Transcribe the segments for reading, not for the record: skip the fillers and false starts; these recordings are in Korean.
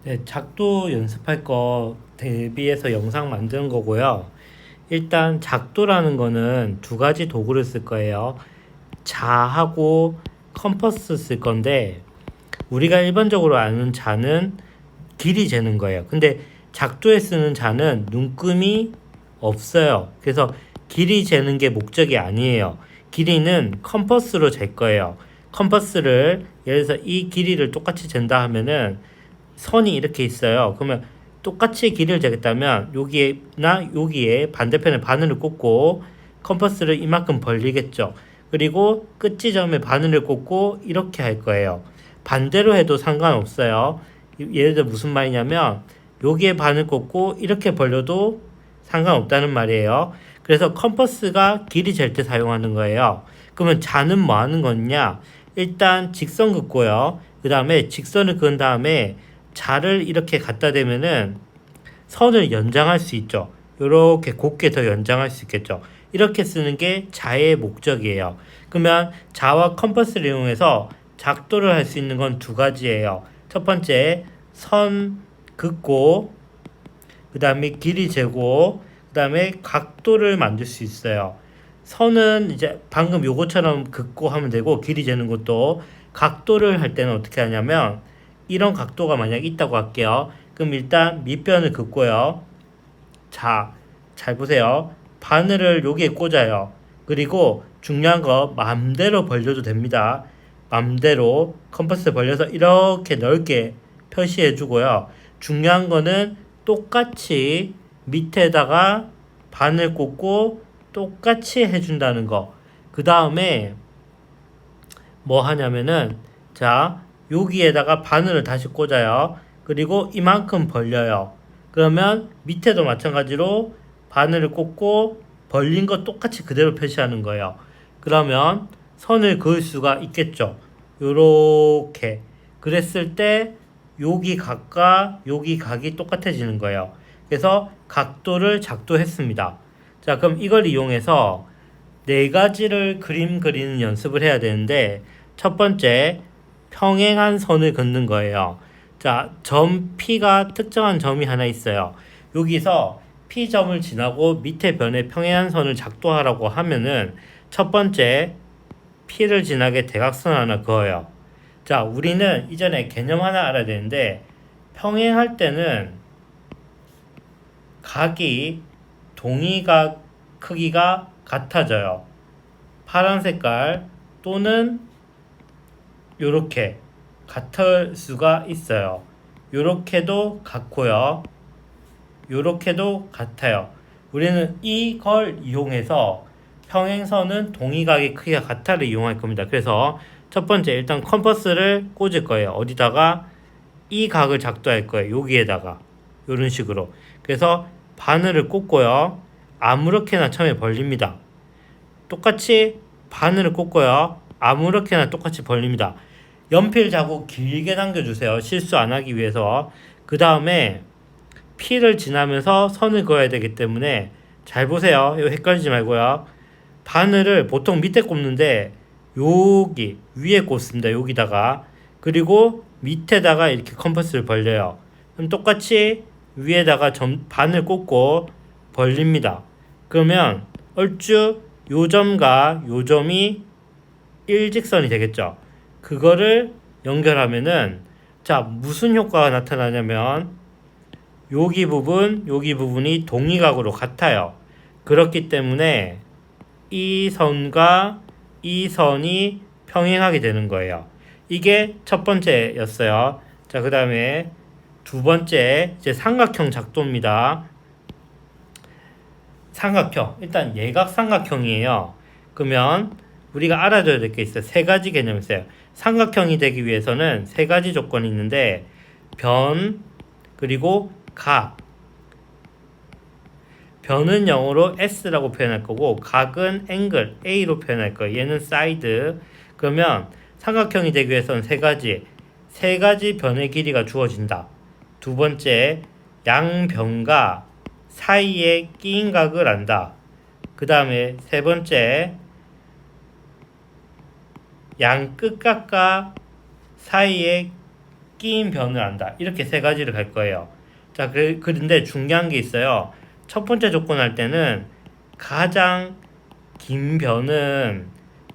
네, 작도 연습할 거 대비해서 영상 만드는 거고요. 일단 작도라는 거는 두 가지 도구를 쓸 거예요. 자하고 컴퍼스 쓸 건데 우리가 일반적으로 아는 자는 길이 재는 거예요. 근데 작도에 쓰는 자는 눈금이 없어요. 그래서 길이 재는 게 목적이 아니에요. 길이는 컴퍼스로 잴 거예요. 컴퍼스를 예를 들어서 이 길이를 똑같이 잰다 하면은 선이 이렇게 있어요. 그러면 똑같이 길이를 재겠다면 여기에나 여기에 반대편에 바늘을 꽂고 컴퍼스를 이만큼 벌리겠죠. 그리고 끝 지점에 바늘을 꽂고 이렇게 할 거예요. 반대로 해도 상관없어요. 예를 들어 무슨 말이냐면 여기에 바늘 꽂고 이렇게 벌려도 상관없다는 말이에요. 그래서 컴퍼스가 길이 잴 때 사용하는 거예요. 그러면 자는 뭐 하는 거냐? 일단 직선 긋고요. 그 다음에 직선을 그은 다음에 자를 이렇게 갖다 대면은 선을 연장할 수 있죠. 이렇게 곱게 더 연장할 수 있겠죠. 이렇게 쓰는 게 자의 목적이에요. 그러면 자와 컴퍼스를 이용해서 작도를 할 수 있는 건 두 가지예요. 첫 번째, 선 긋고, 그 다음에 길이 재고, 그 다음에 각도를 만들 수 있어요. 선은 이제 방금 요거처럼 긋고 하면 되고, 길이 재는 것도 각도를 할 때는 어떻게 하냐면, 이런 각도가 만약 있다고 할게요. 그럼 일단 밑변을 긋고요. 자, 잘 보세요. 바늘을 여기에 꽂아요. 그리고 중요한 거 맘대로 벌려도 됩니다. 맘대로 컴퍼스 벌려서 이렇게 넓게 표시해 주고요. 중요한 거는 똑같이 밑에다가 바늘 꽂고 똑같이 해준다는 거. 그 다음에 뭐 하냐면은 자 여기에다가 바늘을 다시 꽂아요. 그리고 이만큼 벌려요. 그러면 밑에도 마찬가지로 바늘을 꽂고 벌린 거 똑같이 그대로 표시하는 거예요. 그러면 선을 그을 수가 있겠죠. 요렇게 그랬을 때 여기 각과 여기 각이 똑같아지는 거예요. 그래서 각도를 작도했습니다. 자, 그럼 이걸 이용해서 네 가지를 그림 그리는 연습을 해야 되는데 첫 번째, 평행한 선을 긋는 거예요. 자, 점 P가 특정한 점이 하나 있어요. 여기서 P점을 지나고 밑에 변에 평행한 선을 작도하라고 하면은 첫 번째, P를 지나게 대각선 하나 그어요. 자, 우리는 이전에 개념 하나 알아야 되는데 평행할 때는 각이 동의각 크기가 같아져요. 파란 색깔 또는 요렇게 같을 수가 있어요. 요렇게도 같고요. 요렇게도 같아요. 우리는 이걸 이용해서 평행선은 동의각의 크기가 같아를 이용할 겁니다. 그래서 첫 번째 일단 컴퍼스를 꽂을 거예요. 어디다가 이 각을 작도할 거예요. 여기에다가 이런 식으로. 그래서 바늘을 꽂고요. 아무렇게나 처음에 벌립니다. 똑같이 바늘을 꽂고요. 아무렇게나 똑같이 벌립니다. 연필 자국 길게 당겨주세요. 실수 안 하기 위해서. 그 다음에 P를 지나면서 선을 그어야 되기 때문에 잘 보세요. 이거 헷갈리지 말고요. 바늘을 보통 밑에 꼽는데 여기 위에 꽂습니다. 여기다가. 그리고 밑에다가 이렇게 컴퍼스를 벌려요. 그럼 똑같이 위에다가 바늘 꽂고 벌립니다. 그러면 얼추 요 점과 요 점이 일직선이 되겠죠. 그거를 연결하면은 자 무슨 효과가 나타나냐면 여기 부분이 동의각으로 같아요. 그렇기 때문에 이 선과 이 선이 평행하게 되는 거예요. 이게 첫 번째였어요. 자, 그 다음에 두 번째 이제 삼각형 작도입니다. 삼각형 일단 예각 삼각형이에요. 그러면 우리가 알아둬야 될 게 있어요. 세 가지 개념이 있어요. 삼각형이 되기 위해서는 세 가지 조건이 있는데 변 그리고 각. 변은 영어로 S라고 표현할 거고 각은 앵글 A로 표현할 거예요. 얘는 사이드. 그러면 삼각형이 되기 위해서는 세 가지 변의 길이가 주어진다. 두 번째, 양변과 사이에 끼인 각을 안다. 그 다음에 세 번째, 양 끝각과 사이에 끼인 변을 한다. 이렇게 세 가지를 갈 거예요. 자, 그런데 중요한 게 있어요. 첫 번째 조건 할 때는 가장 긴 변은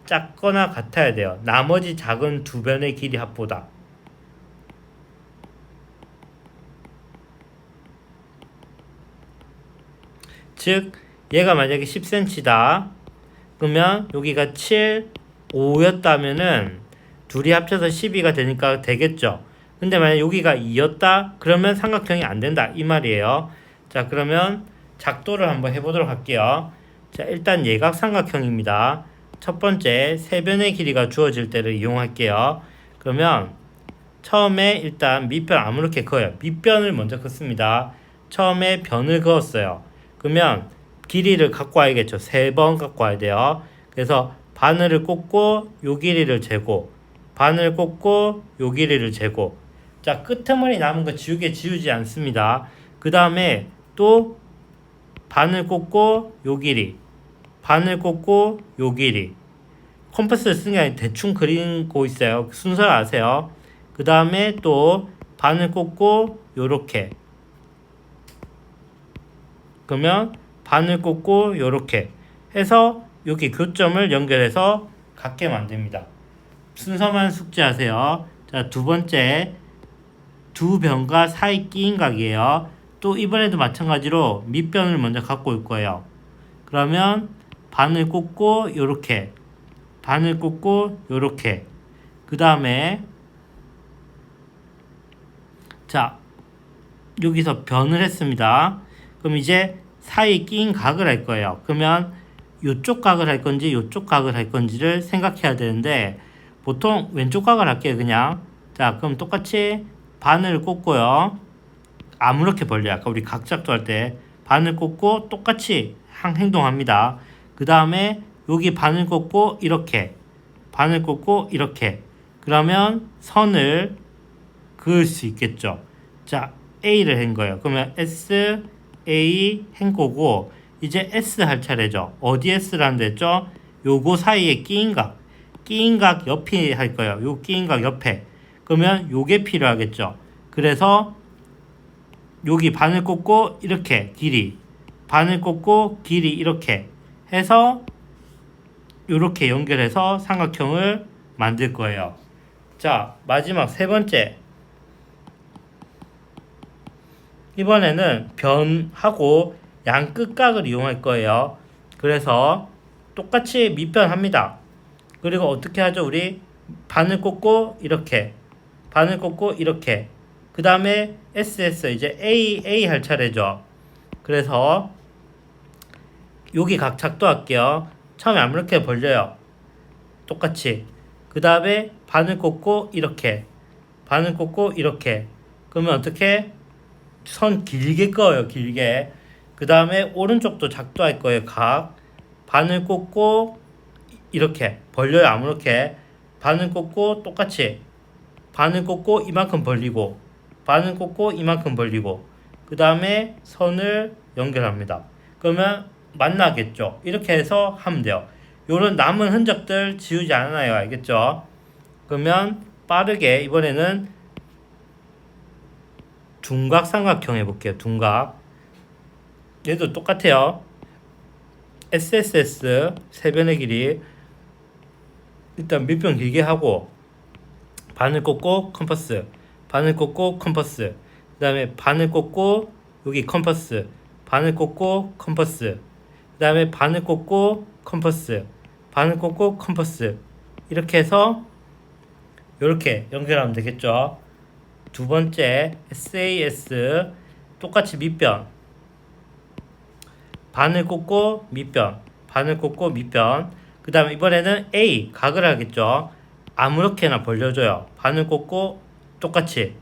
작거나 같아야 돼요. 나머지 작은 두 변의 길이 합보다. 즉 얘가 만약에 10cm다. 그러면 여기가 7, 5였다면은 둘이 합쳐서 12가 되니까 되겠죠. 근데 만약 여기가 2였다? 그러면 삼각형이 안 된다. 이 말이에요. 자, 그러면 작도를 한번 해보도록 할게요. 자, 일단 예각 삼각형입니다. 첫 번째, 세 변의 길이가 주어질 때를 이용할게요. 그러면 처음에 일단 밑변 아무렇게 그어요. 밑변을 먼저 긋습니다. 처음에 변을 그었어요. 그러면 길이를 갖고 와야겠죠. 3번 갖고 와야 돼요. 그래서 바늘을 꽂고 요 길이를 재고, 바늘 꽂고 요 길이를 재고. 자, 끄트머리 남은 거 지우지 않습니다. 그 다음에 또 바늘 꽂고 요 길이, 바늘 꽂고 요 길이. 컴퍼스를 쓰는 게 아니라 대충 그리고 있어요. 순서를 아세요. 그 다음에 또 바늘 꽂고 요렇게. 그러면 바늘 꽂고 요렇게 해서 여기 교점을 연결해서 같게 만듭니다. 순서만 숙지하세요. 자, 두 번째, 두 변과 사이 끼인 각이에요. 또 이번에도 마찬가지로 밑변을 먼저 갖고 올 거예요. 그러면 바늘 꽂고 요렇게, 바늘 꽂고 요렇게. 그 다음에 자, 여기서 변을 했습니다. 그럼 이제 사이 끼인 각을 할 거예요. 그러면 이쪽 각을 할 건지 이쪽 각을 할 건지를 생각해야 되는데 보통 왼쪽 각을 할게요. 그냥. 자, 그럼 똑같이 바늘 꽂고요. 아무렇게 벌려요. 아까 우리 각작도 할 때 바늘 꽂고 똑같이 행동합니다. 그 다음에 여기 바늘 꽂고 이렇게, 바늘 꽂고 이렇게. 그러면 선을 그을 수 있겠죠. 자, A를 한 거예요. 그러면 S, A 한 거고 이제 S 할 차례죠. 어디 S라는 데 했죠? 요거 사이에 끼인 각, 끼인 각 옆이 할 거예요. 요 끼인 각 옆에. 그러면 요게 필요하겠죠. 그래서 여기 바늘 꽂고 이렇게 길이, 바늘 꽂고 길이 이렇게 해서 요렇게 연결해서 삼각형을 만들 거예요. 자, 마지막 세 번째. 이번에는 변하고 양 끝각을 이용할 거예요. 그래서 똑같이 밑변합니다. 그리고 어떻게 하죠? 우리 바늘 꽂고 이렇게, 바늘 꽂고 이렇게. 그 다음에 SS 이제 A 할 차례죠. 그래서 여기 각 작도할게요. 처음에 아무렇게 벌려요. 똑같이. 그 다음에 바늘 꽂고 이렇게, 바늘 꽂고 이렇게. 그러면 어떻게? 선 길게 그어요. 길게. 그 다음에 오른쪽도 작도할 거예요. 각. 바늘 꽂고 이렇게 벌려요. 아무렇게. 바늘 꽂고 똑같이. 바늘 꽂고 이만큼 벌리고, 바늘 꽂고 이만큼 벌리고, 그 다음에 선을 연결합니다. 그러면 만나겠죠. 이렇게 해서 하면 돼요. 요런 남은 흔적들 지우지 않아요. 알겠죠? 그러면 빠르게 이번에는 둔각 삼각형 해볼게요. 둔각. 얘도 똑같아요. SSS 세 변의 길이 일단 밑변 길게 하고 바늘 꽂고 컴퍼스, 바늘 꽂고 컴퍼스, 그 다음에 바늘 꽂고 여기 컴퍼스, 바늘 꽂고 컴퍼스, 그 다음에 바늘 꽂고 컴퍼스, 바늘 꽂고 컴퍼스. 이렇게 해서 이렇게 연결하면 되겠죠. 두 번째 SAS 똑같이 밑변, 바늘 꽂고 밑변, 바늘 꽂고 밑변. 그 다음에 이번에는 A 각을 하겠죠. 아무렇게나 벌려줘요. 바늘 꽂고 똑같이.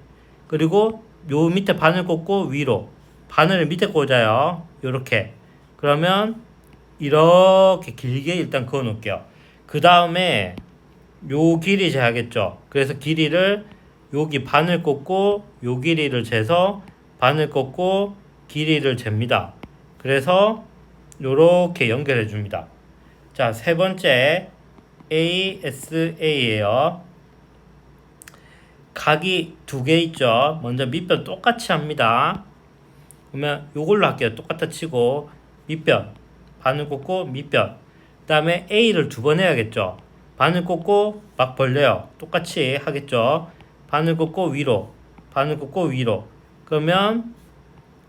그리고 요 밑에 바늘 꽂고 위로, 바늘을 밑에 꽂아요. 요렇게. 그러면 이렇게 길게 일단 그어 놓을게요. 그 다음에 요 길이 재야겠죠. 그래서 길이를 여기 바늘 꽂고 요 길이를 재서 바늘 꽂고 길이를 잽니다. 그래서 요렇게 연결해 줍니다. 자, 세 번째 ASA예요. 각이 두 개 있죠. 먼저 밑변 똑같이 합니다. 그러면 요걸로 할게요. 똑같아 치고 밑변 바늘 꽂고 밑변 그 다음에 A를 두 번 해야겠죠. 바늘 꽂고 막 벌려요. 똑같이 하겠죠. 바늘 꽂고 위로 바늘 꽂고 위로 그러면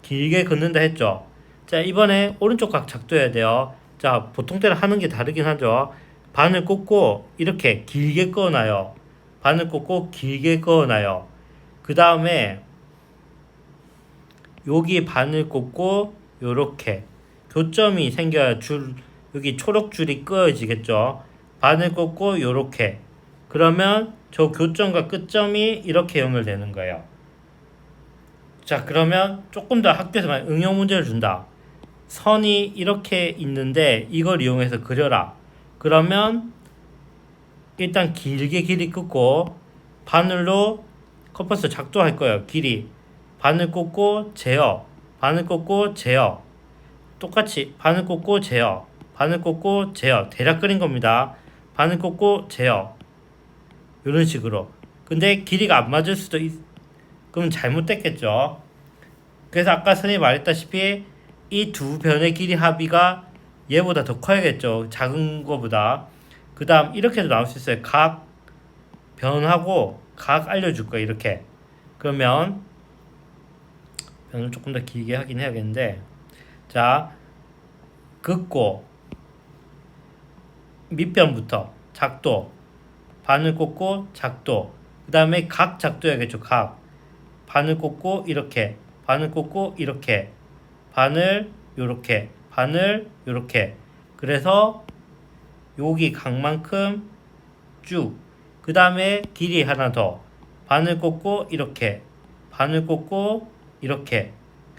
길게 긋는다 했죠. 자, 이번에 오른쪽 각 작도해야 돼요. 자, 보통 때는 하는 게 다르긴 하죠. 바늘 꽂고 이렇게 길게 그어놔요. 바늘 꽂고 길게 그어놔요. 그 다음에 여기 바늘 꽂고 요렇게 교점이 생겨야 여기 초록 줄이 그어지겠죠. 바늘 꽂고 요렇게 그러면 저 교점과 끝점이 이렇게 연결되는 거예요. 자, 그러면 조금 더 학교에서 응용 문제를 준다. 선이 이렇게 있는데 이걸 이용해서 그려라. 그러면 일단 길이 긋고 바늘로 컴퍼스 작도할 거예요. 길이 바늘 꽂고 제어 바늘 꽂고 제어 똑같이 바늘 꽂고 제어 바늘 꽂고 제어 대략 그린 겁니다. 바늘 꽂고 제어 이런 식으로. 근데 길이가 안 맞을 수도 그럼 잘못됐겠죠. 그래서 아까 선생님이 말했다시피 이 두 변의 길이 합의가 얘보다 더 커야겠죠. 작은 거보다. 그 다음 이렇게도 나올 수 있어요. 각 변하고 각 알려줄 거예요. 이렇게. 그러면 변을 조금 더 길게 하긴 해야겠는데 자 긋고 밑변부터 작도 바늘 꽂고 작도 그 다음에 각 작도해야겠죠. 각 바늘 꽂고 이렇게 바늘 꽂고 이렇게 바늘 요렇게 바늘 요렇게 그래서 여기 각만큼 쭉 그 다음에 길이 하나 더 바늘 꽂고 이렇게 바늘 꽂고 이렇게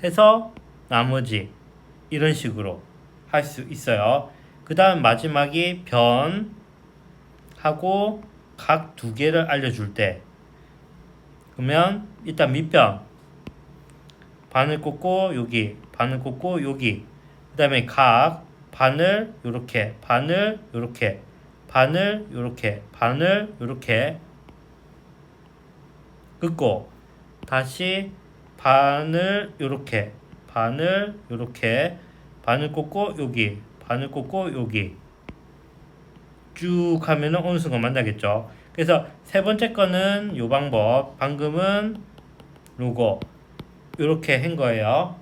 해서 나머지 이런 식으로 할 수 있어요. 그 다음 마지막이 변 하고 각 두 개를 알려줄 때 그러면 일단 밑변 바늘 꽂고 여기 바늘 꽂고 여기 그 다음에 각 바늘 요렇게 바늘 요렇게 바늘 요렇게 바늘 요렇게 긋고 다시 바늘 요렇게 바늘 요렇게 바늘 꽂고 여기 바늘 꽂고 여기 쭉 하면은 어느 순간 만나겠죠. 그래서 세 번째 거는 요 방법 방금은 요거 요렇게 한 거예요.